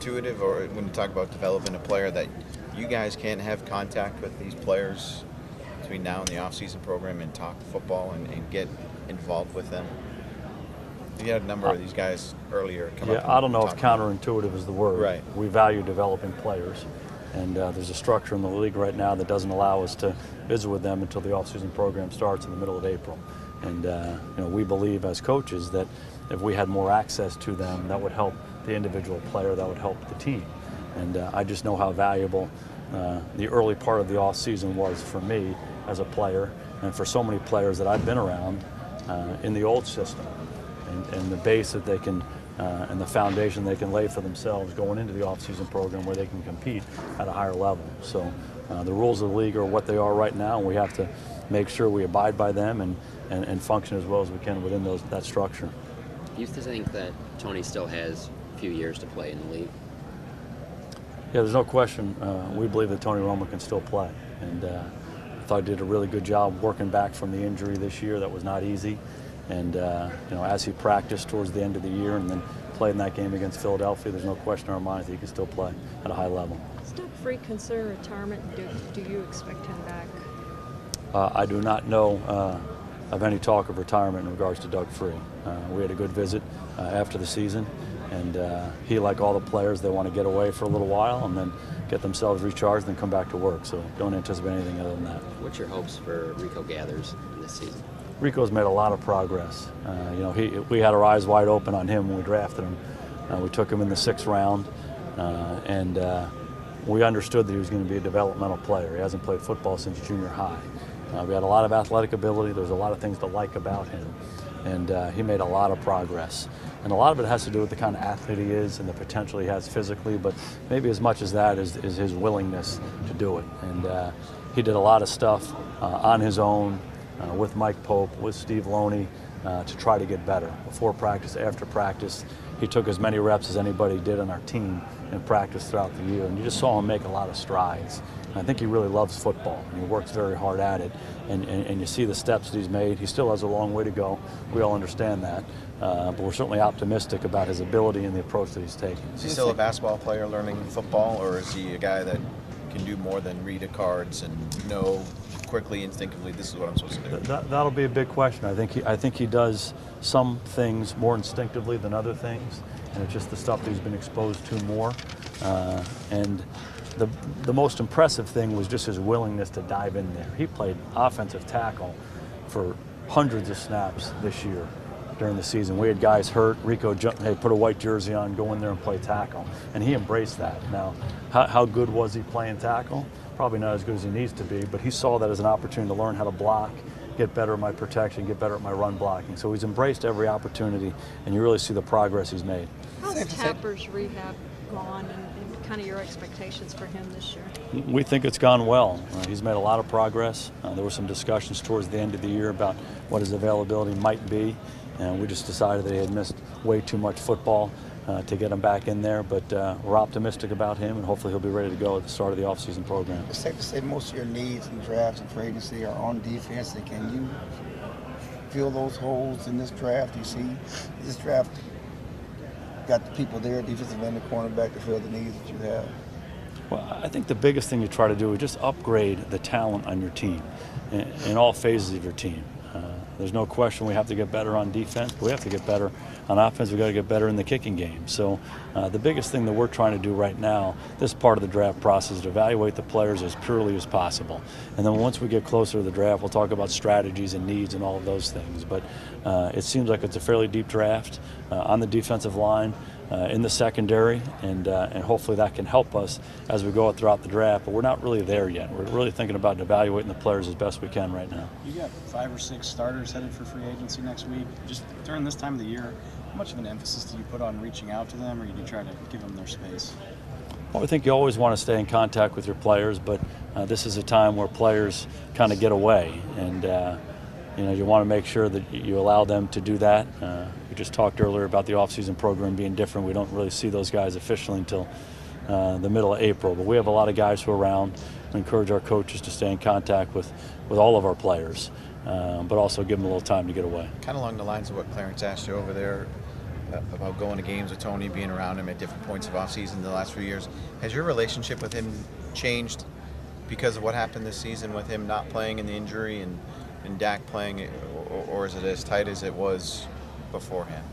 counterintuitive, or when you talk about developing a player, that you guys can't have contact with these players between now and the off-season program and talk football and get involved with them? You had a number of these guys earlier come up. Yeah, I don't know if counterintuitive is the word. Right. We value developing players, and there's a structure in the league right now that doesn't allow us to visit with them until the off-season program starts in the middle of April. And we believe as coaches that if we had more access to them, that would help the individual player, that would help the team. And I just know how valuable the early part of the off-season was for me as a player, and for so many players that I've been around in the old system, and the base that they can and the foundation they can lay for themselves going into the off-season program where they can compete at a higher level. So the rules of the league are what they are right now, and we have to make sure we abide by them and function as well as we can within that structure. Do you think that Tony still has a few years to play in the league? Yeah, there's no question. We believe that Tony Romo can still play, and I thought he did a really good job working back from the injury this year. That was not easy, and as he practiced towards the end of the year and then played in that game against Philadelphia, there's no question in our minds that he can still play at a high level. Does Doug Free consider retirement? Do you expect him back? I do not know of any talk of retirement in regards to Doug Free. We had a good visit after the season, and he, like all the players, they want to get away for a little while and then get themselves recharged and come back to work. So don't anticipate anything other than that. What's your hopes for Rico Gathers in this season? Rico's made a lot of progress. We had our eyes wide open on him when we drafted him. We took him in the 6th round, and we understood that he was going to be a developmental player. He hasn't played football since junior high. We had a lot of athletic ability. There's a lot of things to like about him, and he made a lot of progress. And a lot of it has to do with the kind of athlete he is and the potential he has physically, but maybe as much as that is his willingness to do it. And he did a lot of stuff on his own with Mike Pope, with Steve Loney, to try to get better. Before practice, after practice, he took as many reps as anybody did on our team in practice throughout the year, and you just saw him make a lot of strides. And I think he really loves football, and he works very hard at it, and you see the steps that he's made. He still has a long way to go. We all understand that, but we're certainly optimistic about his ability and the approach that he's taking. Is he still a basketball player learning football, or is he a guy that can do more than read the cards and know quickly, instinctively, this is what I'm supposed to do? That'll be a big question. I think he does some things more instinctively than other things, and it's just the stuff that he's been exposed to more. And the most impressive thing was just his willingness to dive in there. He played offensive tackle for hundreds of snaps this year during the season. We had guys hurt. Rico jumped, hey, put a white jersey on, go in there and play tackle. And he embraced that. Now, how good was he playing tackle? Probably not as good as he needs to be, but he saw that as an opportunity to learn how to block, get better at my protection, get better at my run blocking. So he's embraced every opportunity, and you really see the progress he's made. How's Tapper's rehab gone, and kind of your expectations for him this year? We think it's gone well. He's made a lot of progress. There were some discussions towards the end of the year about what his availability might be, and we just decided that he had missed way too much football to get him back in there, but we're optimistic about him, and hopefully he'll be ready to go at the start of the offseason program. It's safe to say most of your needs in drafts and free agency are on defense, and can you fill those holes in this draft? You see, this draft got the people there, defensive end and cornerback, to fill the needs that you have. Well, I think the biggest thing you try to do is just upgrade the talent on your team in all phases of your team. There's no question we have to get better on defense, but we have to get better on offense. We've got to get better in the kicking game. So the biggest thing that we're trying to do right now, this part of the draft process, is to evaluate the players as purely as possible. And then once we get closer to the draft, we'll talk about strategies and needs and all of those things. But it seems like it's a fairly deep draft on the defensive line, in the secondary, and hopefully that can help us as we go throughout the draft. But we're not really there yet. We're really thinking about evaluating the players as best we can right now. You got 5 or 6 starters headed for free agency next week. Just during this time of the year, how much of an emphasis do you put on reaching out to them, or do you try to give them their space? Well, I think you always want to stay in contact with your players, but this is a time where players kind of get away, and you want to make sure that you allow them to do that. We just talked earlier about the off-season program being different. We don't really see those guys officially until the middle of April, but we have a lot of guys who are around. We encourage our coaches to stay in contact with all of our players, but also give them a little time to get away. Kind of along the lines of what Clarence asked you over there, about going to games with Tony, being around him at different points of offseason in the last few years. Has your relationship with him changed because of what happened this season with him not playing in the injury and Dak playing, or is it as tight as it was beforehand?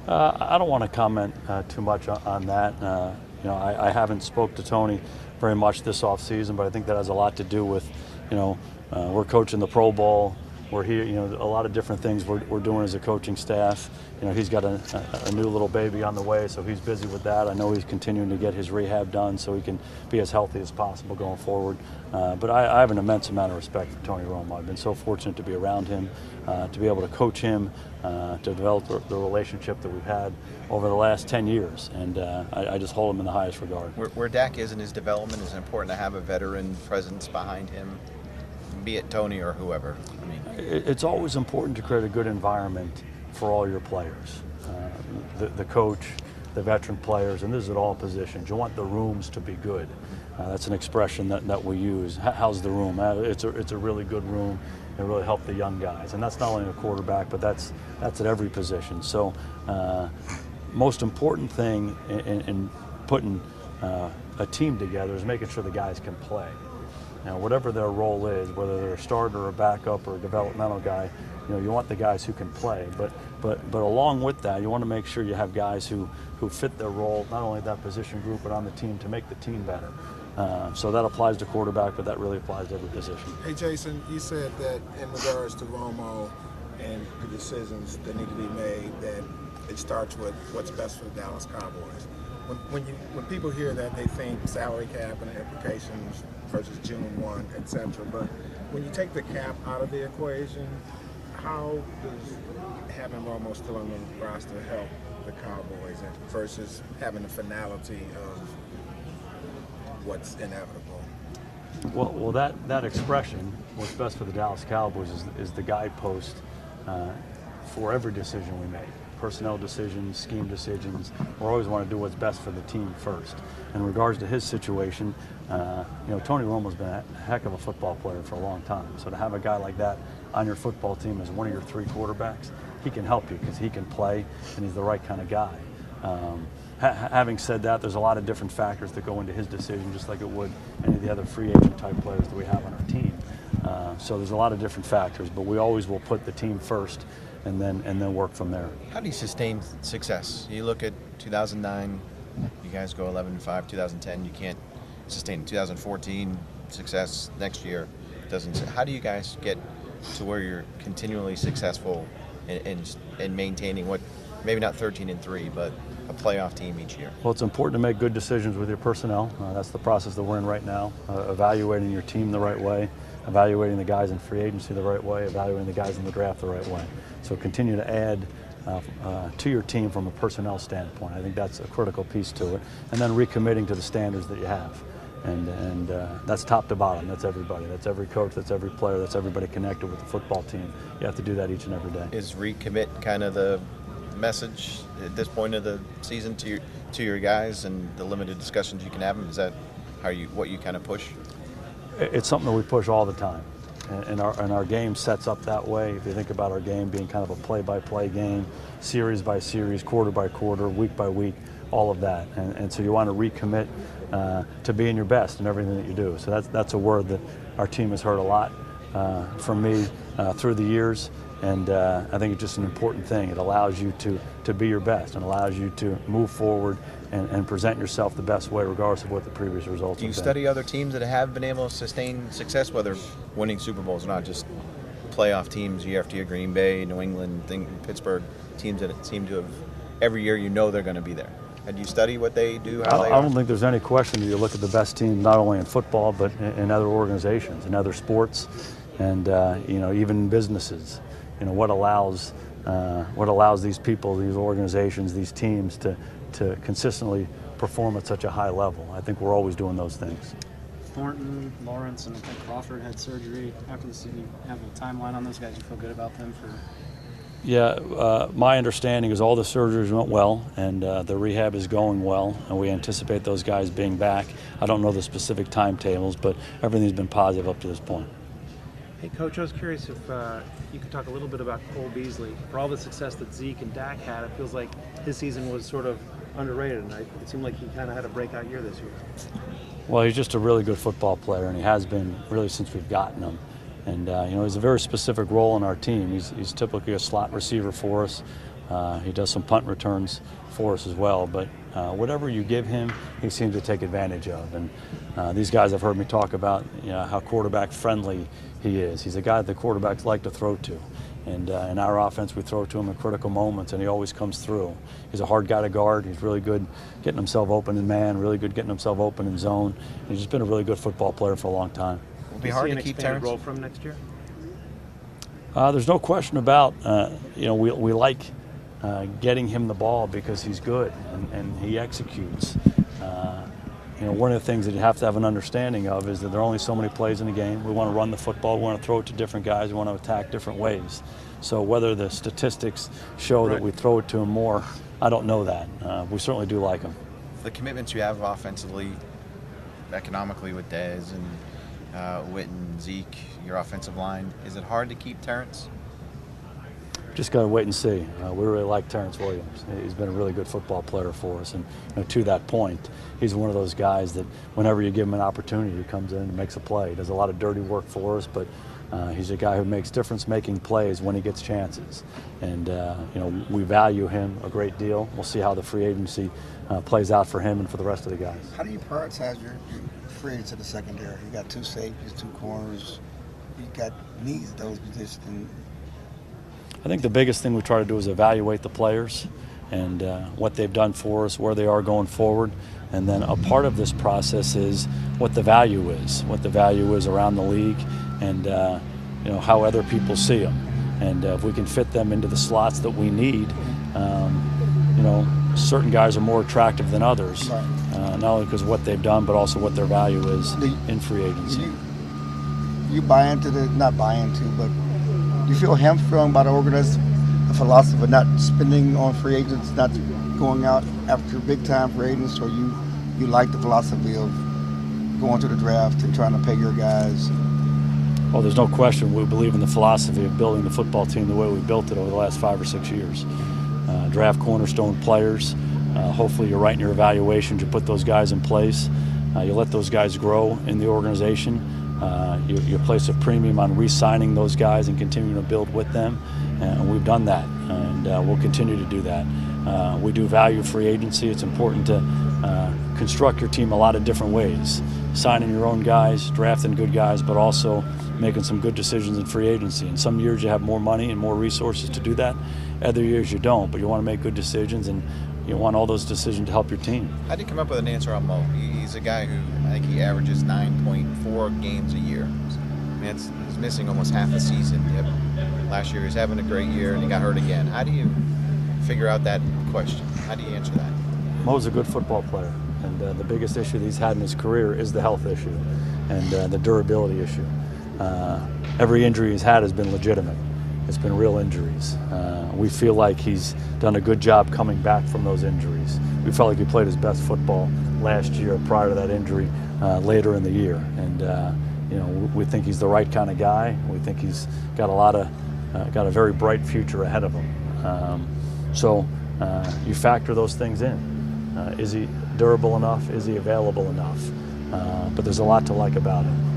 I don't want to comment too much on that. I haven't spoke to Tony very much this offseason, but I think that has a lot to do with, we're coaching the Pro Bowl. We're here, a lot of different things we're doing as a coaching staff. He's got a new little baby on the way, so he's busy with that. I know he's continuing to get his rehab done so he can be as healthy as possible going forward. But I have an immense amount of respect for Tony Romo. I've been so fortunate to be around him, to be able to coach him, to develop the relationship that we've had over the last 10 years. And I just hold him in the highest regard. Where Dak is in his development, is it important to have a veteran presence behind him, be it Tony or whoever? It's always important to create a good environment for all your players, the coach, the veteran players, and this is at all positions. You want the rooms to be good. That's an expression that we use. How's the room? It's a really good room. It really helped the young guys, and that's not only a quarterback, but that's at every position. So, most important thing in putting a team together is making sure the guys can play. Now, whatever their role is, whether they're a starter or a backup or a developmental guy, you want the guys who can play. But along with that, you want to make sure you have guys who fit their role, not only that position group, but on the team to make the team better. So that applies to quarterback, but that really applies to every position. Hey, Jason, you said that in regards to Romo and the decisions that need to be made, that it starts with what's best for the Dallas Cowboys. When people hear that, they think salary cap and implications versus June 1, etc. But when you take the cap out of the equation, how does having Romo still on the roster help the Cowboys versus having the finality of what's inevitable? Well, that expression, what's best for the Dallas Cowboys, is the guidepost for every decision we make. Personnel decisions, scheme decisions. We always want to do what's best for the team first. In regards to his situation, Tony Romo's been a heck of a football player for a long time. So to have a guy like that on your football team as one of your three quarterbacks, he can help you because he can play and he's the right kind of guy. Having said that, there's a lot of different factors that go into his decision, just like it would any of the other free agent type players that we have on our team. So there's a lot of different factors, but we always will put the team first and then work from there. How do you sustain success? You look at 2009, you guys go 11-5. 2010, you can't sustain. 2014, success next year doesn't. How do you guys get to where you're continually successful in maintaining what, maybe not 13-3, but a playoff team each year? Well, it's important to make good decisions with your personnel. That's the process that we're in right now, evaluating your team the right way, evaluating the guys in free agency the right way, evaluating the guys in the draft the right way. So continue to add to your team from a personnel standpoint. I think that's a critical piece to it. And then recommitting to the standards that you have. And that's top to bottom. That's everybody. That's every coach. That's every player. That's everybody connected with the football team. You have to do that each and every day. Is recommit kind of the message at this point of the season to your guys and the limited discussions you can have them? Is that what you kind of push? It's something that we push all the time, and our game sets up that way. If you think about our game being kind of a play-by-play game, series by series, quarter by quarter, week by week, all of that, and so you want to recommit to being your best in everything that you do. So that's a word that our team has heard a lot from me through the years. And I think it's just an important thing. It allows you to be your best and allows you to move forward and present yourself the best way regardless of what the previous results have been. Do you study other teams that have been able to sustain success, whether winning Super Bowls or not, just playoff teams year after year, Green Bay, New England, Pittsburgh, teams that seem to have, every year they're going to be there? And do you study what they do, how they are? I don't think there's any question that you look at the best teams not only in football but in other organizations, in other sports, and even businesses. What allows these people, these organizations, these teams to consistently perform at such a high level. I think we're always doing those things. Thornton, Lawrence, and I think Crawford had surgery after the season. You have a timeline on those guys? You feel good about them for? Yeah, my understanding is all the surgeries went well, and the rehab is going well, and we anticipate those guys being back. I don't know the specific timetables, but everything's been positive up to this point. Hey, Coach, I was curious if you could talk a little bit about Cole Beasley. For all the success that Zeke and Dak had, it feels like his season was sort of underrated, and it seemed like he kind of had a breakout year this year. Well, he's just a really good football player, and he has been really since we've gotten him. And he's a very specific role in our team. He's typically a slot receiver for us. He does some punt returns for us as well. But whatever you give him, he seems to take advantage of. And these guys have heard me talk about how quarterback friendly he is. He's a guy that the quarterbacks like to throw to. And in our offense, we throw to him in critical moments, and he always comes through. He's a hard guy to guard. He's really good getting himself open in man, really good getting himself open in zone. And he's just been a really good football player for a long time. It'll be hard to keep Terrence. Role from next year? There's no question about, we like getting him the ball because he's good and he executes. One of the things that you have to have an understanding of is that there are only so many plays in a game. We want to run the football, we want to throw it to different guys, we want to attack different ways. So whether the statistics show that we throw it to him more, I don't know that. We certainly do like him. The commitments you have offensively, economically with Dez and Witten, Zeke, your offensive line, is it hard to keep Terrence? Just got to wait and see. We really like Terrence Williams. He's been a really good football player for us. And to that point, he's one of those guys that whenever you give him an opportunity, he comes in and makes a play. He does a lot of dirty work for us, but he's a guy who makes difference-making plays when he gets chances. And, we value him a great deal. We'll see how the free agency plays out for him and for the rest of the guys. How do you prioritize your free agents in the secondary? You got two safeties, two corners. You got needs at those positions. I think the biggest thing we try to do is evaluate the players and what they've done for us, where they are going forward. And then a part of this process is what the value is around the league and how other people see them. And if we can fit them into the slots that we need, certain guys are more attractive than others, not only because of what they've done, but also what their value is in free agency. You buy into not buy into, but do you feel hamstrung by the organized philosophy of not spending on free agents, not going out after big-time free agents, or you like the philosophy of going to the draft and trying to pay your guys? Well, there's no question we believe in the philosophy of building the football team the way we built it over the last 5 or 6 years. Draft cornerstone players. Hopefully you're right in your evaluations. You put those guys in place. You let those guys grow in the organization. You place a premium on re-signing those guys and continuing to build with them, and we've done that, and we'll continue to do that. We do value free agency. It's important to construct your team a lot of different ways, signing your own guys, drafting good guys, but also making some good decisions in free agency. And some years you have more money and more resources to do that. Other years you don't, but you want to make good decisions, and you want all those decisions to help your team. How did you come up with an answer on Mo? He's a guy who I think he averages 9.4 games a year. I mean, he's missing almost half a season. Last year he was having a great year and he got hurt again. How do you figure out that question? How do you answer that? Mo's a good football player, and the biggest issue that he's had in his career is the health issue and the durability issue. Every injury he's had has been legitimate. It's been real injuries. We feel like he's done a good job coming back from those injuries. We felt like he played his best football last year prior to that injury later in the year. And we think he's the right kind of guy. We think he's got a very bright future ahead of him. So you factor those things in. Is he durable enough? Is he available enough? But there's a lot to like about him.